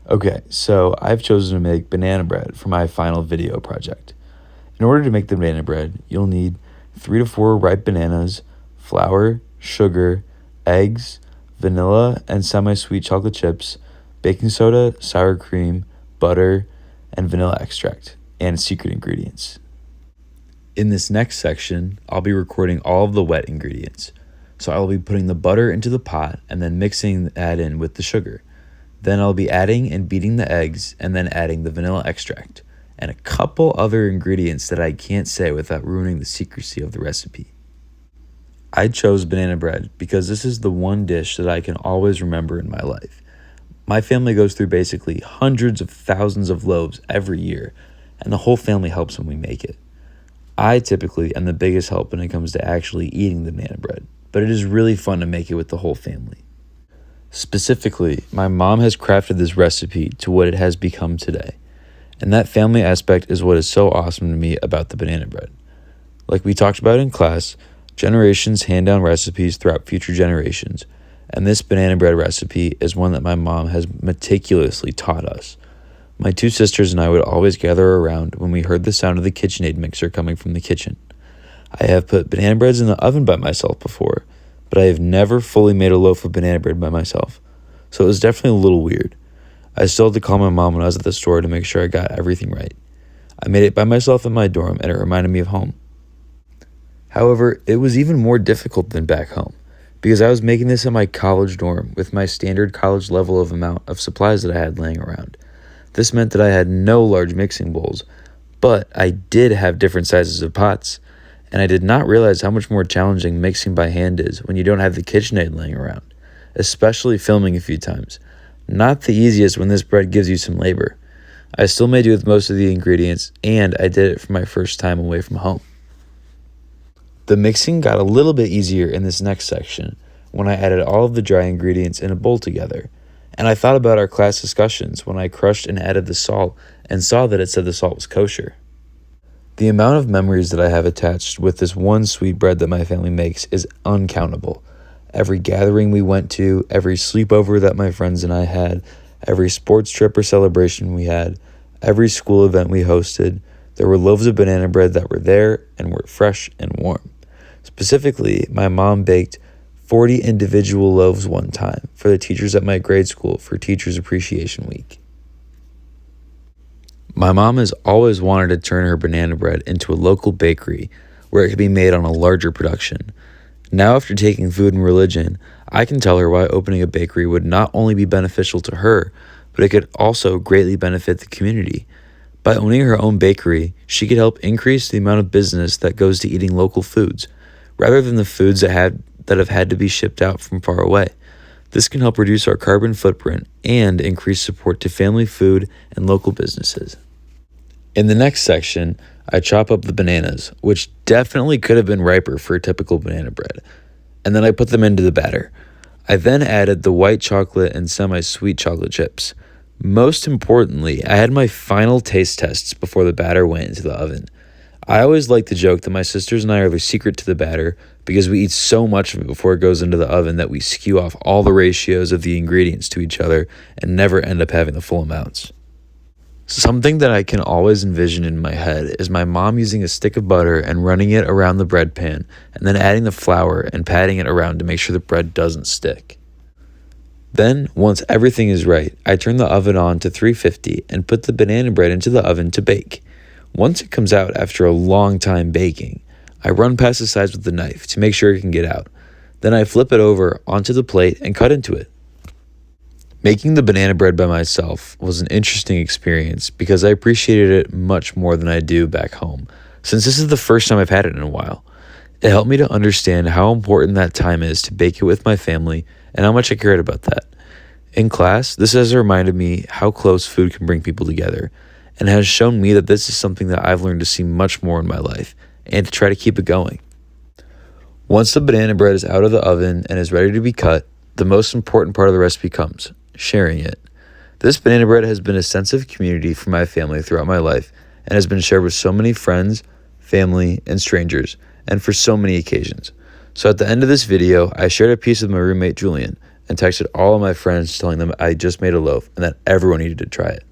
Okay, so I've chosen to make banana bread for my final video project. In order to make the banana bread, you'll need 3 to 4 ripe bananas, flour, sugar, eggs, vanilla and semi-sweet chocolate chips, baking soda, sour cream, butter, and vanilla extract, and secret ingredients. In this next section, I'll be recording all of the wet ingredients. So I'll be putting the butter into the pot and then mixing that in with the sugar. Then I'll be adding and beating the eggs and then adding the vanilla extract and a couple other ingredients that I can't say without ruining the secrecy of the recipe. I chose banana bread because this is the one dish that I can always remember in my life. My family goes through basically hundreds of thousands of loaves every year, and the whole family helps when we make it. I typically am the biggest help when it comes to actually eating the banana bread, but it is really fun to make it with the whole family. Specifically, my mom has crafted this recipe to what it has become today. And that family aspect is what is so awesome to me about the banana bread. Like we talked about in class, generations hand down recipes throughout future generations. And this banana bread recipe is one that my mom has meticulously taught us. My 2 sisters and I would always gather around when we heard the sound of the KitchenAid mixer coming from the kitchen. I have put banana breads in the oven by myself before, but I have never fully made a loaf of banana bread by myself, so it was definitely a little weird. I still had to call my mom when I was at the store to make sure I got everything right. I made it by myself in my dorm, and it reminded me of home. However, it was even more difficult than back home, because I was making this in my college dorm with my standard college level of amount of supplies that I had laying around. This meant that I had no large mixing bowls, but I did have different sizes of pots, and I did not realize how much more challenging mixing by hand is when you don't have the KitchenAid laying around, especially filming a few times. Not the easiest when this bread gives you some labor. I still made do with most of the ingredients, and I did it for my first time away from home. The mixing got a little bit easier in this next section when I added all of the dry ingredients in a bowl together, and I thought about our class discussions when I crushed and added the salt and saw that it said the salt was kosher. The amount of memories that I have attached with this one sweet bread that my family makes is uncountable. Every gathering we went to, every sleepover that my friends and I had, every sports trip or celebration we had, every school event we hosted, there were loaves of banana bread that were there and were fresh and warm. Specifically, my mom baked 40 individual loaves one time for the teachers at my grade school for Teachers Appreciation Week. My mom has always wanted to turn her banana bread into a local bakery where it could be made on a larger production. Now, after taking food and religion, I can tell her why opening a bakery would not only be beneficial to her, but it could also greatly benefit the community. By owning her own bakery, she could help increase the amount of business that goes to eating local foods, rather than the foods that have had to be shipped out from far away. This can help reduce our carbon footprint and increase support to family food and local businesses. In the next section, I chop up the bananas, which definitely could have been riper for a typical banana bread, and then I put them into the batter. I then added the white chocolate and semi-sweet chocolate chips. Most importantly, I had my final taste tests before the batter went into the oven. I always like to joke that my sisters and I are the secret to the batter because we eat so much of it before it goes into the oven that we skew off all the ratios of the ingredients to each other and never end up having the full amounts. Something that I can always envision in my head is my mom using a stick of butter and running it around the bread pan and then adding the flour and patting it around to make sure the bread doesn't stick. Then, once everything is right, I turn the oven on to 350 and put the banana bread into the oven to bake. Once it comes out after a long time baking, I run past the sides with the knife to make sure it can get out. Then I flip it over onto the plate and cut into it. Making the banana bread by myself was an interesting experience because I appreciated it much more than I do back home, since this is the first time I've had it in a while. It helped me to understand how important that time is to bake it with my family and how much I cared about that. In class, this has reminded me how close food can bring people together, and has shown me that this is something that I've learned to see much more in my life, and to try to keep it going. Once the banana bread is out of the oven and is ready to be cut, the most important part of the recipe comes: sharing it. This banana bread has been a sense of community for my family throughout my life, and has been shared with so many friends, family, and strangers, and for so many occasions. So at the end of this video, I shared a piece with my roommate Julian, and texted all of my friends telling them I just made a loaf and that everyone needed to try it.